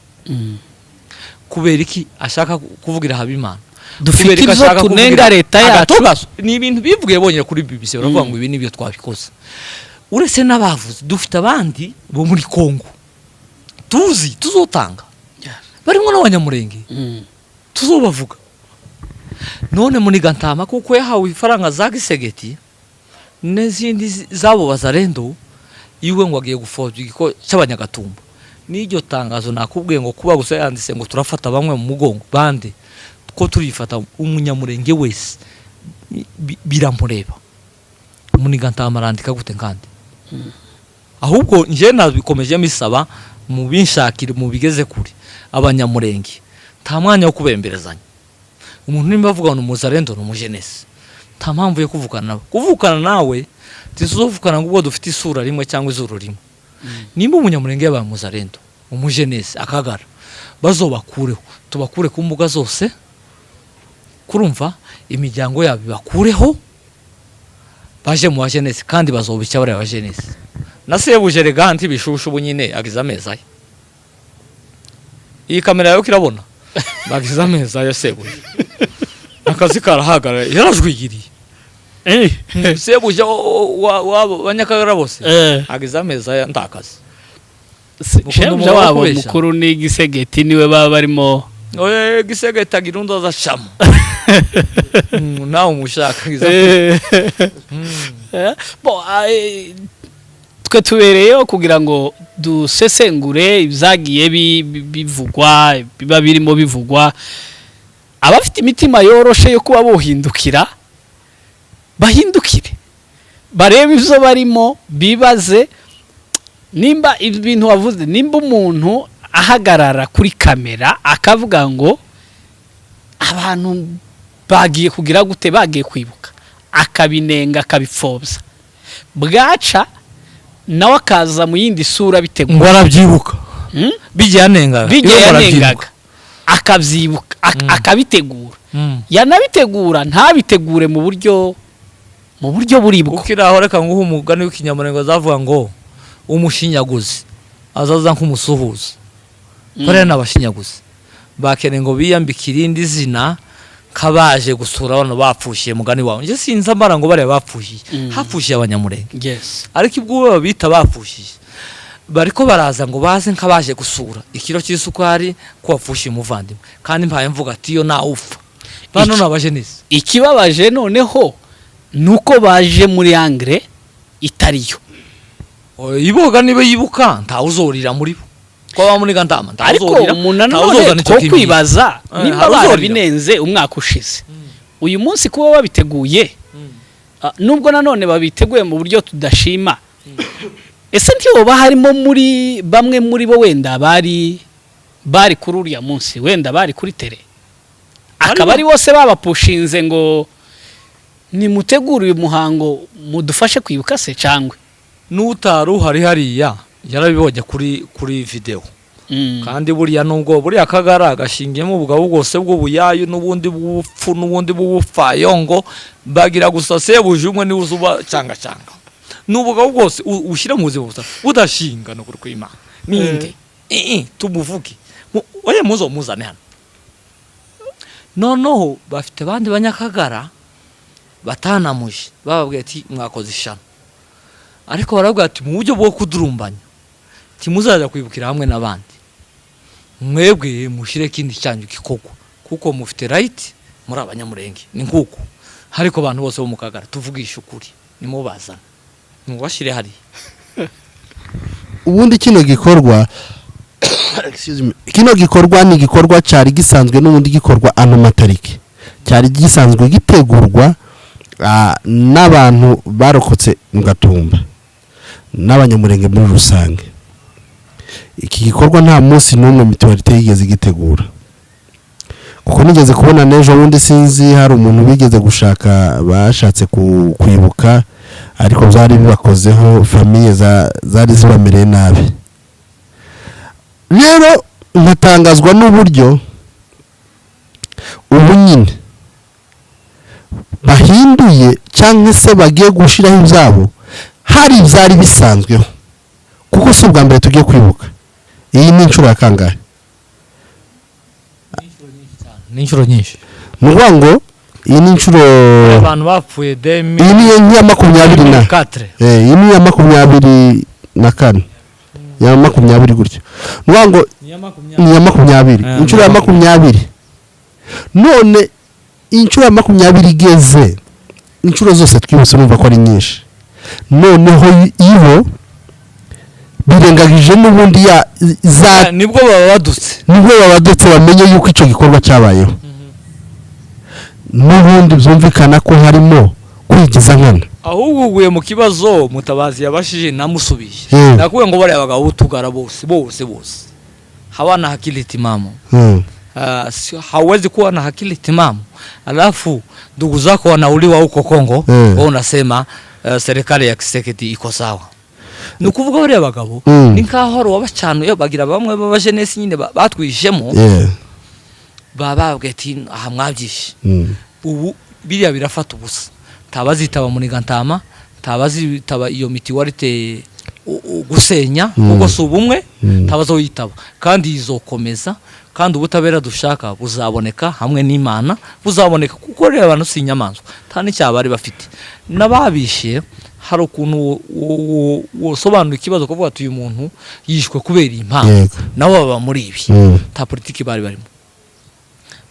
Kubera iki ashaka kuvugira Habimana? Dufite ibyo tunenga leta yacu, ni ibintu bivugiye bonyine kuri BBC, baravuga ngo ibi nibyo twabikoze. Uretse n'abavuze, dufite abandi bo muri Kongo tuzotanga, barimo n'Abanyamurenge tuzobavuga. None Muniga Ntama kuko yahawe ifaranga za Gisegeti n'izindi zabo bazarendo, iwe ngo agiye gufobya igiko cy'Abanyagatumba. N'iryo tangazo nakubwiye ngo kuba gusa yanditse ngo turafata bamwe mu mugongo bande, ko turifata umunyamurenge wese biramureba. Muniga Ntama arandika gute kandi? Ahubwo nje nabikomeje misaba mu binshakire mu bigeze kuri Abanyamurenge, nta mwanya wo kubemberezanya. Umuntu nimba avuga ngo umuzarendo n'umujenesi, nta mpamvu yo kuvukana nawe tuzovukana ngo dufite isura rimwe cyangwa izuru rimwe. Nimba umunyamurenge yabaye muzarendo umujenesi akagara bazobakureho tubakure ku mbuga zose kurumva imiryango yabo bakureho baje mu bajenesi kandi bazobicya bari abajenesi nasebuje reganti bishushu bunyine agize ameza ye iyi kamera yo kirabona bagize ameza yo sebuje akazi karahagara yarajwigiriye sebuje wanyakagara bose agize ameza ya ndakazi shemja wabo mukuru ni Gisegeti niwe baba barimo oye Gisegeti agirundo za shamo nawe umushaka bo twe tubereyeho kugira ngo dusesengure ibyagiye bivugwa biba birimo bivugwa abafite imitima yoroshe yo kuba bohindukira bahindukire barebe ivyo barimo bibaze nimba ibintu wavuze nimba umuntu ahagarara kuri kamera akavuga ngo abantu bagiye kugira gute bagiye kwibuka akabinenga akabipfobya bwaca nawe akaza mu yindi sura bitegura ngo arabyibuka bijyanengaga akabyibuka akabitegura yanabitegura ntabitegure mu buryo buribwo ukiraho reka nguhe umugani w'ikinyamurenge zavuga ngo umushinyaguzi azaza nk'umusuhuza kore n'abashinyaguzi bakeneye ngo biyambike irindi zina kabaje gusura abantu bapfushiye mugani wawe nje sinza mbara ngo bare bapfushiye hapfushiye abanyamurenge ariko ibwo babita bapfushiye bariko baraza ngo baze nkabaje gusura ikiro cy'isukari ko wapfushiye umuvandimwe kandi mpaye mvuga ati yo na upfa bano nabajenisi ikibabaje noneho nuko baje muri Angre itariyo iboga nibe yibuka ntawuzorira muri bo ko bamuniga ndama ntawuzorira ntawuzozana cyo kwibaza nimba barabinenze umwaka ushize uyu munsi kuba babiteguye nubwo nanone babiteguye mu buryo tudashima ese ntiyoba harimo muri bamwe muri bo wenda bari kuri uriya munsi wenda bari kuri tele akaba ari bose babapushinze ngo nimutegure uyu muhango mudufashe kwibuka se cyangwa n'utaru hariya yarabibonye kuri video kandi buriya nubwo buriya kagara gashingiyemo ubugabo bwose bw'ubuyayu n'ubundi bupfu n'ubundi bupfayongo bagira gusa sebuje umwe ni uzuba cyanga n'ubugabo bwose ushyira mu buzima busa budashinga no kuri kw'Imana ninde tumuvuge oye muzo muzane hano noneho bafite bandi banyakagara batanamuje bababwiye ati mwakoze ishano ariko barabwira ati mu buryo bwo kudurumbanya timuzaza kwibukira hamwe n'abandi mwebwe mushire kindi cyanyu gikogwa kuko mufite right muri abanyamurenge ni nkuko hariko abantu bose bo mukagara tuvugisha ukuri nimubazana mubashire hari ubundi kino gikorwa ni igikorwa cyari gisanzwe n'ubundi gikorwa ano matariki cyari gisanzwe gitegurwa n'abantu barokotse mu Gatumba n'abanyamurenge muri rusange. Iki gikorwa nta munsi n'umwe mituwarite yigeze gitegura kuko nigeze kubona nejo wundi sinzi hari umuntu bigeze gushaka bashatse kwibuka ariko byari bibakozeho famiye zari zibamereye nabi. Rero nkatangazwa n'uburyo ubu nyine bahinduye cyangwa se bagiye gushiraho ibyabo hari ibyari bisanzweho kuko si ubwa mbere tugiye kwibuka. Iyi ni inshuro ya kangahe? Ni inshuro nyinshi. Nuvuga ngo iyi ni inshuro abantu bapfuye demi. Iyi ni ya 24. Iyi ni ya 24. Ya 20 gutyo. Nuvuga ngo ni ya 20. Inshuro ya 20. None inshuro ya 20 igeze. Inshuro zose twibuse numva ko ari nyinshi. Noneho ibo birengagije n'ubundi nibwo babadutse bamenye yuko icyo gikorwa cyabayeho. N'ubundi byumvikana ko harimo kwigiza nkana. Ahubwo uguye mu kibazo Mutabazi yabashije namusubije. Nakuye ngo bari abagabo utugara bose. Habana hakili timamu. hawezi kuwa na akili timamu alafu ndugu zako wanauliwa huko Kongo wao unasema serikali ya Kisekedi iko sawa. Nukuvuga bari abagabo ninkahoro wabacano yo bagira bamwe babajenesi nyine batwishemo baba bweti aha mwabyishe ubu biriya birafata ubusa tabazitaba muri Gantama tabazitaba iyo miti warite gusenya ubwo subumwe tabazoyitaba kandi izokomeza kandi ubutabera dushaka buzaboneka hamwe n'Imana buzaboneka kuko rero abantu sinyamanzwa tani cyabari bafite nababishe hari ukuntu wosobanura ikibazo kuvuga ati uyu muntu yishwe kubera impamvu nawo baba muri ibi ta politiki bari barimo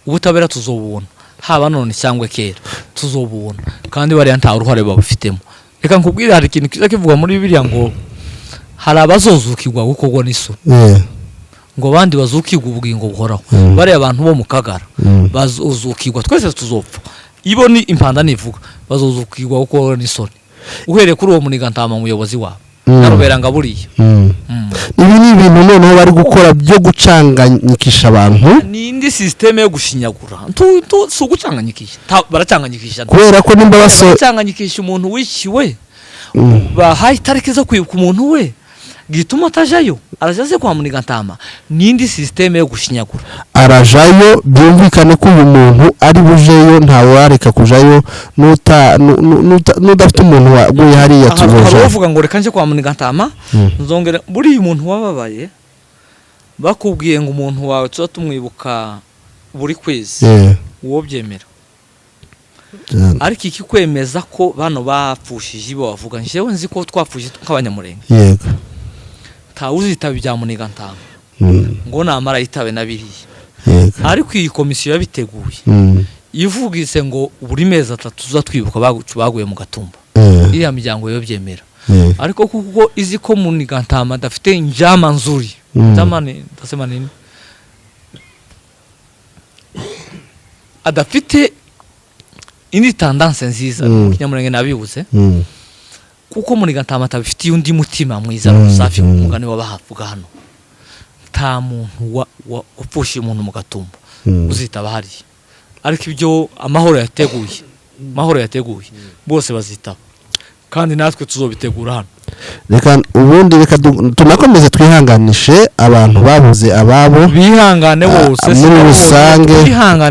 ubutabera tuzobubona haba none cyangwa kera tuzobubona kandi bari nta uruhare babufitemo. Reka nkubwire hari ikintu kiza kivuga muri Bibiliya ngo hari abazozukirwa gukorwa n'iso ngo bandi bazukirwa ubugingo buhoraho bari abantu bo mu Kagara bazozukirwa twese tuzopfa ibo ni impanda nivuga bazozukirwa gukorwa n'isoni uhereye kuri uwo Munigantama umuyobozi wabo naruberanga buriya ibi ni ibintu noneho bari gukora byo gucanganyikisha abantu ni indi systeme yo gushinyagura so gucanganyikisha baracanganyikisha kubera ko nimba bacanganyikisha umuntu wishiwe bahaye itariki zo kwibuka umuntu we gituma atajayo arajaze kwa Munigantama ni indi systeme yo gushinyagura arajayo byumvikane ko uyu muntu ari bujeyo ntawe wareka kujayo nudafite umuntu waguye hariya tuzoja bavuga ngo reka nje kwa Munigantama nzongera buri umuntu wababaye bakubwiye ngo umuntu wawe tuza tumwibuka buri kwezi uwo byemera ariko iki kwemeza ko bano bapfushije ibo bavuga njewe nzi ko twapfushije nk'abanyamurenge yego tawuzitaba bya Munigantama ngo namara yitabe nabiriye ariko iyi komisiyo yabiteguye ivugise ngo buri mezi 3 tuza twibuka baguye mu Gatumba iriya miryango yo byemera ariko kuko izi ko Munigantama dafite injama nzuri zamane ndasema nini adafite indi tendance nziza kinyamurenge nabibuze kuko Munigantama tabifitiye undi mutima mwiza rusafi umugani wabahavuga hano ta muntu wapfushije umuntu mu Gatumba uzitaba hari ariko ibyo amahoro yateguye bose bazitaba kandi natwe tuzobitegura hano. Reka ubundi reka tunakomeze twihanganishe abantu babuze ababo bihangane bose muri rusange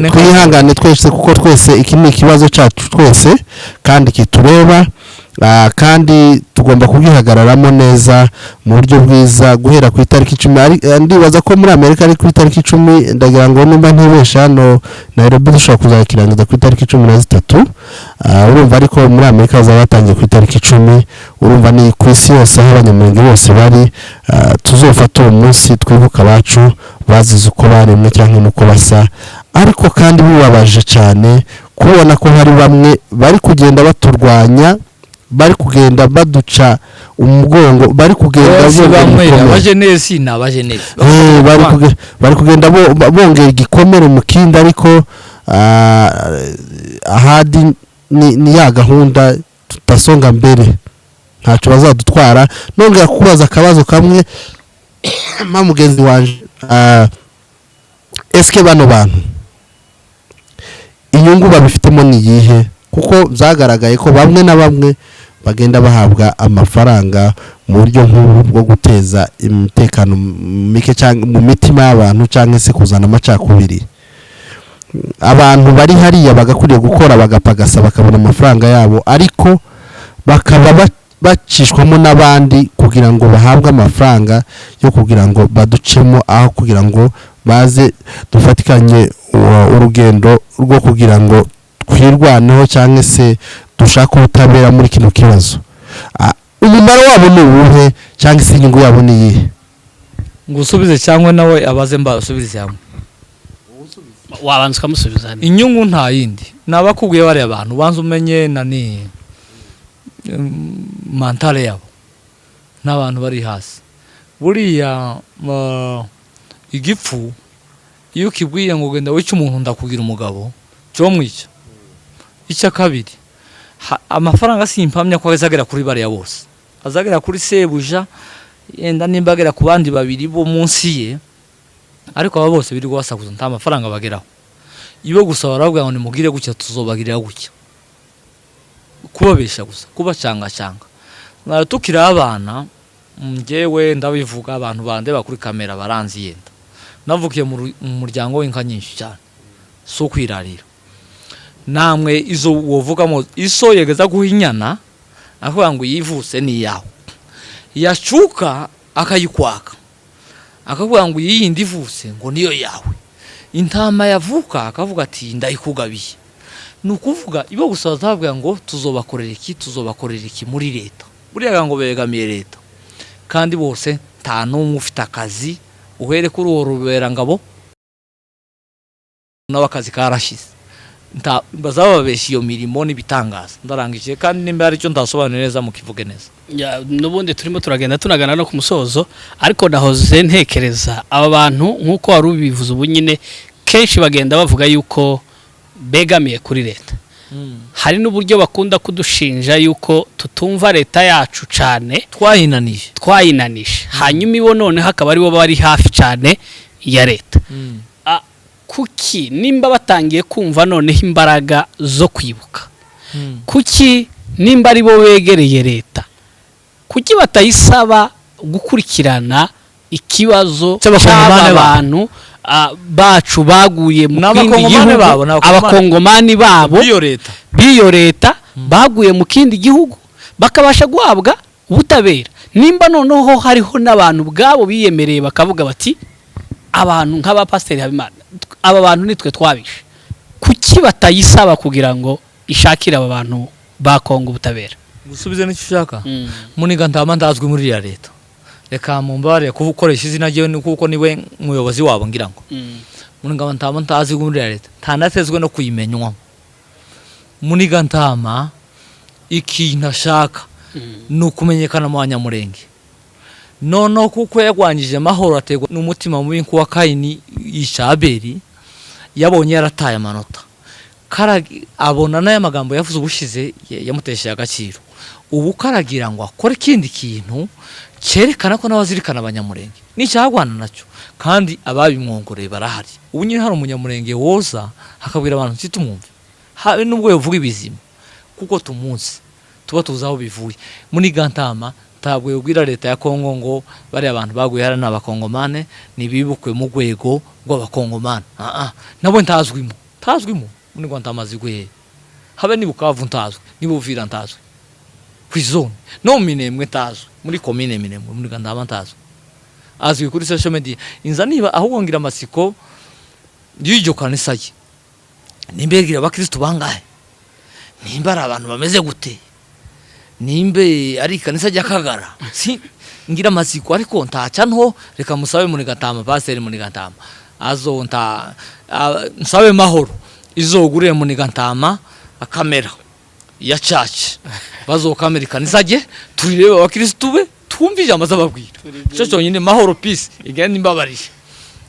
twihangane twese kuko twese iki ni ikibazo cyacu twese kandi kitureba kandi tugomba kugihagararamo neza mu buryo bwiza guhera ku itariki 10 ndibaza ko muri Amerika ari ku itariki 10 ndagira ngo nimba ntibesha no Nairobi dushobora kuzakirangiza ku itariki 13 urumva ariko muri Amerika zabatangiye ku itariki 10 urumva ni ku isi yose abanyamurenge bose bari tuzofata uwo munsi twibuka bacu bazize uko baremwe cyangwa nuko basa ariko kandi bibabaje cyane kubona ko hari bamwe bari kugenda baturwanya bari kugenda baduca umugongo bari kugenda abajenesi n'abajenesi bari kugenda bongera igikomere mu kindi ariko ahadi ni ya gahunda tutasonga mbere ntacyo bazadutwara nongera kubaza akabazo kamwe mugenzi wanje eske bano bantu inyungu babifitemo ni yihe kuko zagaragaye ko bamwe na bamwe bagenda bahabwa amafaranga mu buryo nk'ubu bwo guteza umutekano mike cyangwa mu mitima y'abantu cyangwa se kuzana amacakubiri abantu bari hariya bagakuriye gukora bagapagasa bakabona amafaranga yabo ariko bakaba bacishwamo n'abandi kugira ngo bahabwe amafaranga yo kugira ngo baducemo aho kugira ngo baze dufatikanye urugendo rwo kugira ngo twirwaneho cyangwa se dushaka ubutabera muri kino kibazo umumaro wabo ni uwuhe cyangwa se inyungu yabo ni iyihe ngo usubize cyangwa nawe abaze mba usubize hamwe wabanza ukamusubiza inyungu nta yindi nabakubwiye bari abantu banza umenye nani mentale yabo n'abantu bari hasi buriya igipfu iyo kibwiye ngo genda wice umuntu ndakugira umugabo cyo mwica icya kabiri amafaranga simpamya ko azagera kuri bariya bose azagera kuri sebuja yenda nimbagera ku bandi babiri bo munsi ye ariko aba bose biri guhasakuza nta mafaranga bageraho ibo gusa baravuga ngo nimugire gutya tuzobagirira gutya kubabesha gusa kubacanga mwara tukiri abana njyewe ndabivuga abantu bandeba kuri kamera baranzi yenda navukiye mu muryango w'inka nyinshi cyane so kwirarira namwe izo wovugamo iso yegeza guhinyana aho ngo yivuse ni yawe yacuka akayikwaka akavuga ngo yindi ivuse ngo niyo yawe intama yavuka akavuga ati ndayikugabiye nukuvuga ibo gusa bazavuga ngo tuzobakorera iki muri leta buriya ngo begamiye leta kandi bose nta n'umwe ufite akazi uhere kuri uwo rubera ngabo n'abakazi karashize bazababesha iyo mirimo n'ibitangaza ndarangije kandi nimba ari cyo ndasobanura neza mukivuge neza n'ubundi turimo turagenda tunagana no ku musozo ariko nahoze ntekereza aba bantu nk'uko wari ubivuze ubu nyine kenshi bagenda bavuga yuko begamiye kuri leta hari n'uburyo bakunda kudushinja yuko tutumva leta yacu cyane twayinanisha hanyuma ibo noneho akaba aribo bari hafi cyane ya leta kuki nimba batangiye kumva noneho imbaraga zo kwibuka kuki nimba aribo begereye leta kuki batayisaba gukurikirana ikibazo cy'abantu bacu baguye mu kindi gihugu abakongomani babo biyo leta baguye mu kindi gihugu bakabasha guhabwa ubutabera nimba noneho hariho n'abantu bwabo biyemereye bakavuga bati abantu nk'abapasiteri Habimana aba bantu nitwe twabishe kuki batayisaba kugira ngo ishakire aba bantu bakonga ubutabera gusubiza n'icyo ushaka muniga ntama ndazwi muri ya leta reka mumbare kubukoresha izina rye kuko niwe muyobozi wabo ngira ngo muniga ntama ndazwi muri ya leta ntanatezwe no kuyimenywa muniga ntama ikintu ashaka nukumenyekana mu Banyamurenge nono kuko yagwanyije mahoro ategwa n'umutima mubi kuwa Kayini y'Ishaberi yabonye yarataye amanota abona n'aya magambo yavuze ubushize yamutesheje agaciro ubu karagira ngo akore ikindi kintu cyerekana ko n'abazirikana Abanyamurenge n'icyagwana nacyo kandi ababimwongoreye barahari ubu nyine hari umunyamurenge woza hakabwira abantu ntitumwumve habe n'ubwo yavuga ibizima kuko tumunsi tuba tuzi aho bivuye muri Gantama ntabwo yubwira leta ya Kongo ngo bari abantu baguye hari n'abakongomane nibibukwe mu rwego rw'abakongomane nabo ntazwimo muri Gantama ziguye habe ni Bukavu ntazwe ni Buvira ntazwe kwizone no Minembwe ntazwe muri commune Minembwe muri Gantama ntazwe azwi kuri social media inza niba ahubwo ngira amasiko y'iryo kanisa ye nimbegira abakristo bangahe nimba ari abantu bameze gute nimbe ari kanisa ry'Akagara si ngira amasiko ariko ntaca nto reka musabe muri Gantama pasteur muri Gantama azonta nsabe mahoro izogure muri Gantama akamera ya church bazokamera kanisa rye turireba abakristo be twumvije amazababwira cyo cyonyine mahoro peace igenda imbabarije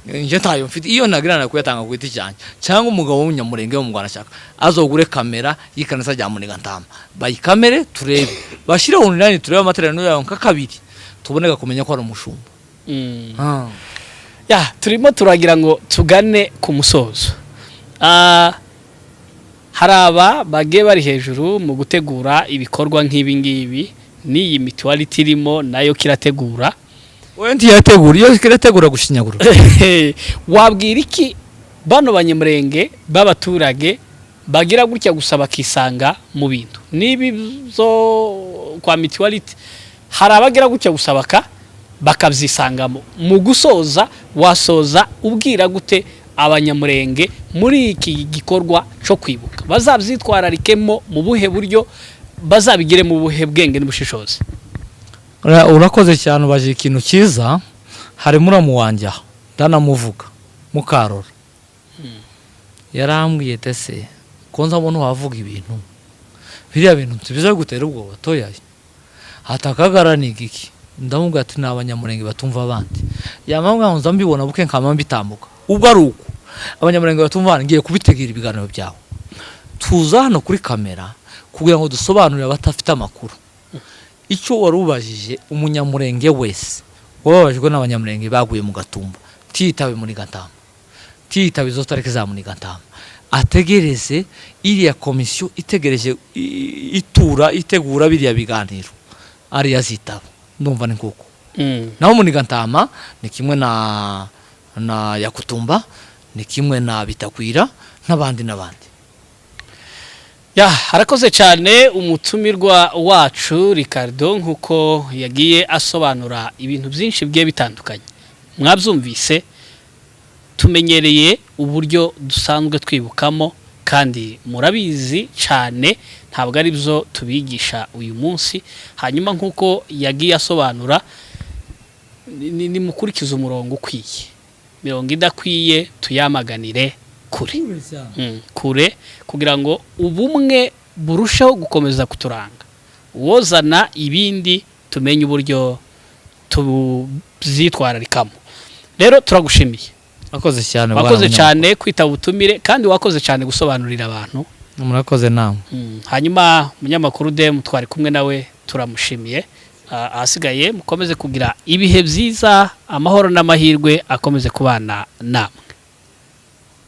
nje tayo mfite iyo nagirana kuyatanga ku giti cyane cyangwa umugabo w'umunyamurenge wo mu Rwanda shaka azogure kamera yikanisa rya muri Gantama bayikamere turebe bashire online turebe amaterano yayo nka kabiri tuboneka kumenya ko ari umushumba ya turimo turagira ngo tugane ku musozo haraba bage bari hejuru mu gutegura ibikorwa nk'ibi ngibi n'iyi mutuality irimo nayo kirategura wendi yategura iyo kirategura gushinyagura wabwira iki bano Banyamurenge b'abaturage bagira gutya gusaba kisanga mu bintu nibizo kwa mutuality hari abagira gutya gusabaka bakabyisangamo mu gusoza wasoza ubwira gute Abanyamurenge muri iki gikorwa cyo kwibuka bazabyitwararikemo mu buhe buryo bazabigire mu buhe bwenge n'ubushishozi urakoze cyane ubaje ikintu cyiza hari muramu wanjye ndanamuvuga Mukarora yarambwiye tese konza mbona wavuga ibintu biriya bintu tubiza gutera ubwoba toyaye hatakagara nigiki ndamubwira ati n'Abanyamurenge batumva abandi yamambwa ngo nzambibona buke nkama mbitambuka ubwo ari uko Abanyamurenge batumva ngiye kubitegera ibiganiro byawe tuza hano kuri kamera kugira ngo dusobanurire abatafite amakuru icyo warubajije umunyamurenge wese wababajwe n'Abanyamurenge baguye mu Gatumba tiyitabe muri Gatama, tiyitabe izo tariki za muri Gatama, ategereze iriya komisiyo itegereje itegura biriya biganiro ariya zitaba. Ndumva ni kuko naho muri Gatama ni kimwe na Yakutumba, ni kimwe na Bitakwira n'abandi. harakoze cyane umutumirwa wacu Ricardo nkuko yagiye asobanura ibintu byinshi bigiye bitandukanye. Mwabyumvise, tumenyereye uburyo dusanzwe twibukamo kandi murabizi cyane, ntabwo ari byo tubigisha uyu munsi. Hanyuma nkuko yagiye asobanura, ni mukurikiza umurongo ukwiye, mirongo idakwiye tuyamaganire kure kugira ngo ubumwe burusheho gukomeza kuturanga. Wozana ibindi tumenye uburyo tubyitwararikamo. Rero turagushimiye, wakoze cyane kwitaba ubutumire, kandi wakoze cyane gusobanurira abantu. Murakoze namwe. Hanyuma umunyamakuru Dem twari kumwe nawe turamushimiye. Ahasigaye mukomeze kugira ibihe byiza, amahoro n'amahirwe akomeze kubana namwe.